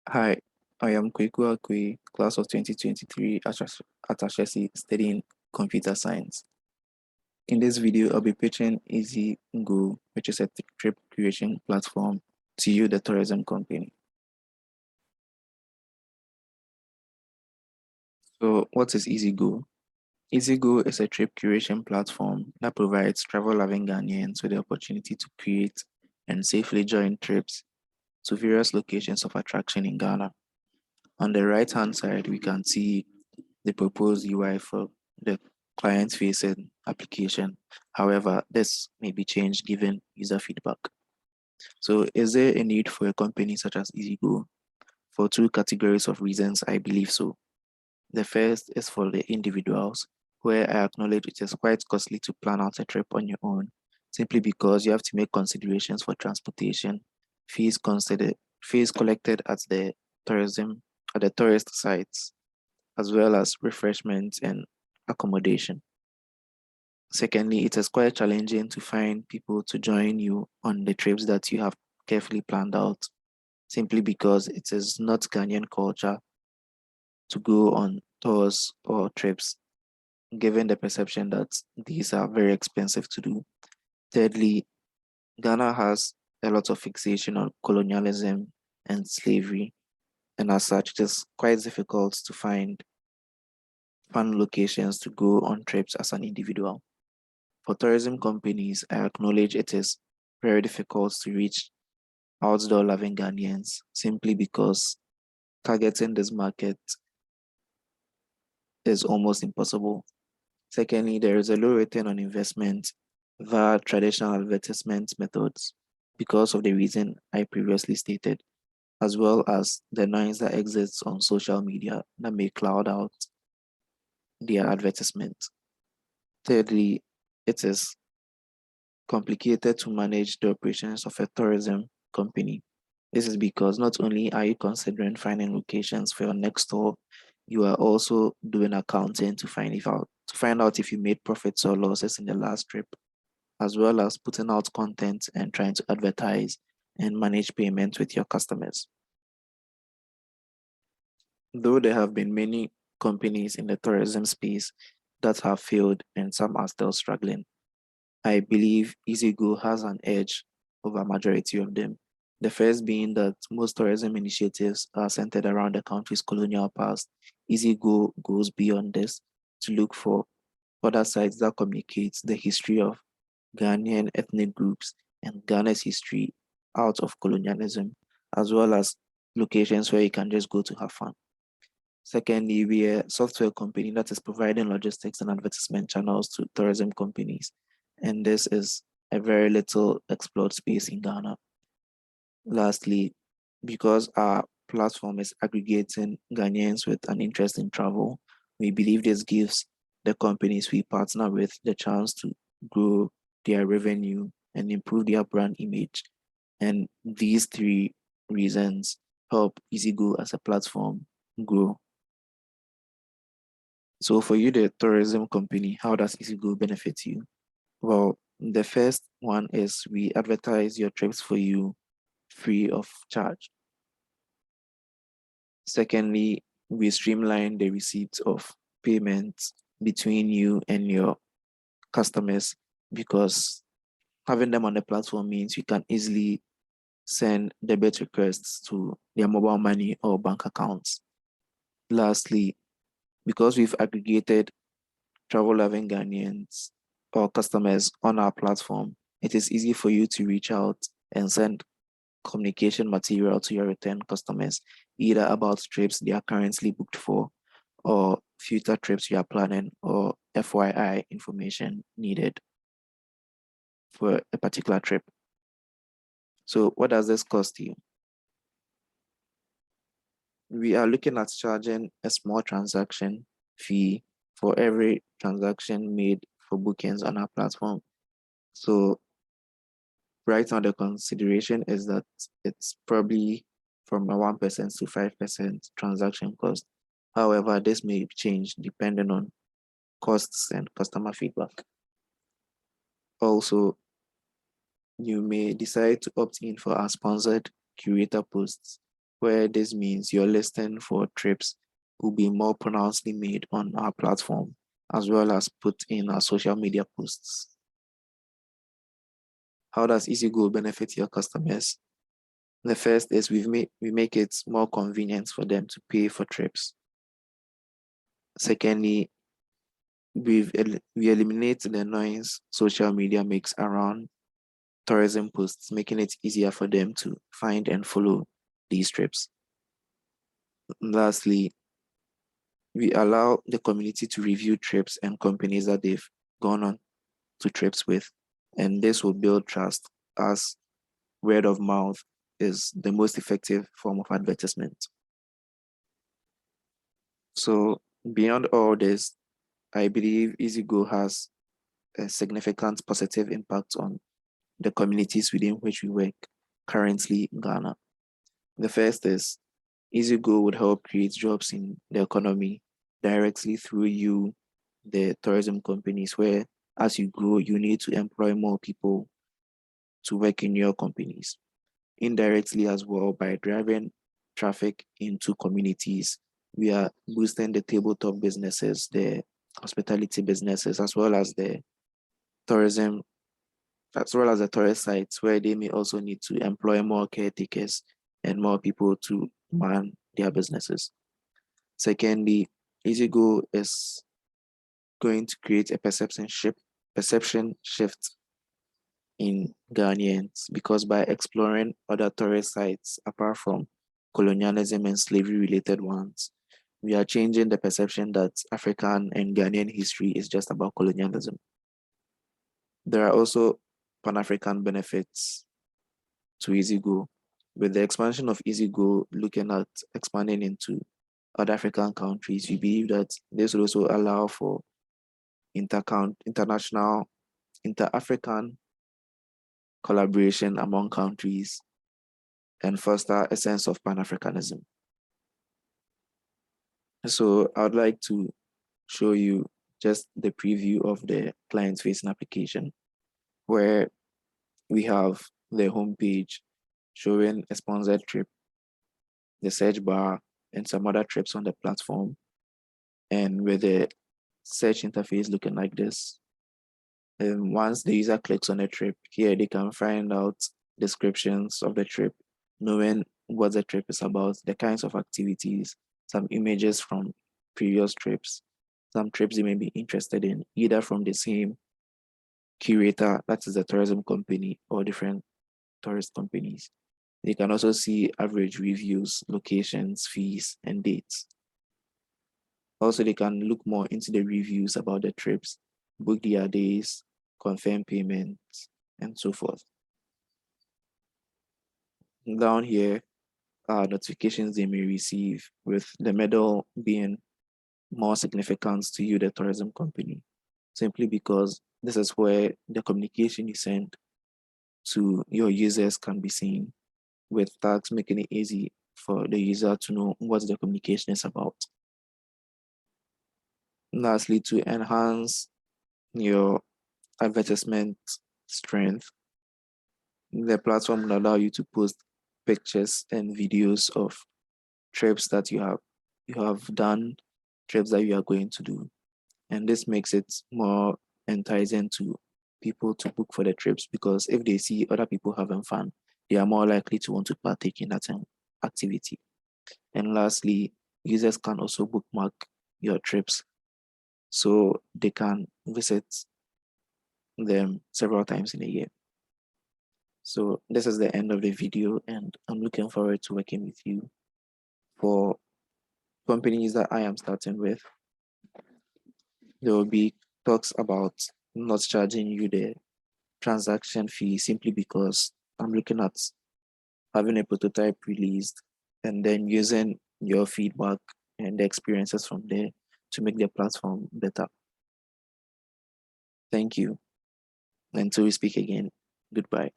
Hi, I am Kweku Akwe, class of 2023 at Ashesi studying computer science. In this video, I'll be pitching easyGo, which is a trip creation platform, to you, the tourism company. So what is easyGo? easyGo is a trip curation platform that provides travel-loving Ghanaians with the opportunity to create and safely join trips to various locations of attraction in Ghana. On the right-hand side, we can see the proposed UI for the client-facing application. However, this may be changed given user feedback. So is there a need for a company such as easyGo? For two categories of reasons, I believe so. The first is for the individuals, where I acknowledge it is quite costly to plan out a trip on your own, simply because you have to make considerations for transportation, fees considered, fees collected at the tourist sites, as well as refreshments and accommodation. Secondly, it is quite challenging to find people to join you on the trips that you have carefully planned out, simply because it is not Ghanaian culture to go on tours or trips, given the perception that these are very expensive to do. Thirdly, Ghana has a lot of fixation on colonialism and slavery, and as such, it is quite difficult to find fun locations to go on trips as an individual. For tourism companies, I acknowledge it is very difficult to reach outdoor loving Ghanaians simply because targeting this market is almost impossible. Secondly, there is a low return on investment via traditional advertisement methods because of the reason I previously stated, as well as the noise that exists on social media that may cloud out their advertisement. Thirdly, it is complicated to manage the operations of a tourism company. This is because not only are you considering finding locations for your next tour, you are also doing accounting to find out if you made profits or losses in the last trip, as well as putting out content and trying to advertise and manage payments with your customers. Though there have been many companies in the tourism space that have failed and some are still struggling, I believe easyGo has an edge over a majority of them. The first being that most tourism initiatives are centered around the country's colonial past. easyGo goes beyond this to look for other sites that communicate the history of Ghanaian ethnic groups and Ghana's history out of colonialism, as well as locations where you can just go to have fun. Secondly, we are a software company that is providing logistics and advertisement channels to tourism companies. And this is a very little explored space in Ghana. Lastly, because our platform is aggregating Ghanaians with an interest in travel, we believe this gives the companies we partner with the chance to grow their revenue and improve their brand image. And these three reasons help easyGo as a platform grow. So for you, the tourism company, how does easyGo benefit you? Well, the first one is we advertise your trips for you free of charge. Secondly, we streamline the receipt of payments between you and your customers because having them on the platform means you can easily send debit requests to their mobile money or bank accounts. Lastly, because we've aggregated travel-loving Ghanaians or customers on our platform, it is easy for you to reach out and send communication material to your return customers, either about trips they are currently booked for or future trips you are planning or FYI information needed for a particular trip. So what does this cost you? We are looking at charging a small transaction fee for every transaction made for bookings on our platform. So right now the consideration is that it's probably from a 1% to 5% transaction cost. However, this may change depending on costs and customer feedback. Also, you may decide to opt in for our sponsored curator posts. where this means your listing for trips will be more pronouncedly made on our platform, as well as put in our social media posts. How does easyGo benefit your customers? The first is we make it more convenient for them to pay for trips. Secondly, we eliminate the noise social media makes around tourism posts, making it easier for them to find and follow these trips. Lastly, we allow the community to review trips and companies that they've gone on to trips with, and this will build trust as word of mouth is the most effective form of advertisement. So beyond all this, I believe easyGo has a significant positive impact on the communities within which we work currently in Ghana. The first is easyGo would help create jobs in the economy directly through you, the tourism companies, where as you grow, you need to employ more people to work in your companies. Indirectly as well, by driving traffic into communities, we are boosting the tabletop businesses, the hospitality businesses, as well as the tourism, as well as the tourist sites where they may also need to employ more caretakers and more people to man their businesses. Secondly, easyGo is going to create a perception shift in Ghanaians because by exploring other tourist sites apart from colonialism and slavery related ones, we are changing the perception that African and Ghanaian history is just about colonialism. There are also Pan-African benefits to easyGo. With the expansion of easyGo looking at expanding into other African countries, we believe that this will also allow for international, inter-African collaboration among countries and foster a sense of Pan-Africanism. So I would like to show you just the preview of the client-facing application where we have the homepage showing a sponsored trip, the search bar, and some other trips on the platform. And with the search interface looking like this, and once the user clicks on a trip, here they can find out descriptions of the trip, knowing what the trip is about, the kinds of activities, some images from previous trips, some trips they may be interested in, either from the same curator, that is the tourism company, or different tourist companies. They can also see average reviews, locations, fees, and dates. Also, they can look more into the reviews about the trips, book their days, confirm payments, and so forth. Down here are notifications they may receive, with the middle being more significant to you, the tourism company, simply because this is where the communication you send to your users can be seen, with tags making it easy for the user to know what the communication is about. Lastly, to enhance your advertisement strength, the platform will allow you to post pictures and videos of trips that you have done, trips that you are going to do. And this makes it more enticing to people to book for the trips, because if they see other people having fun, they are more likely to want to partake in that activity. And lastly, users can also bookmark your trips so they can visit them several times in a year. So this is the end of the video, and I'm looking forward to working with you. For companies that I am starting with, there will be talks about not charging you the transaction fee simply because I'm looking at having a prototype released and then using your feedback and the experiences from there to make the platform better. Thank you. Until we speak again, goodbye.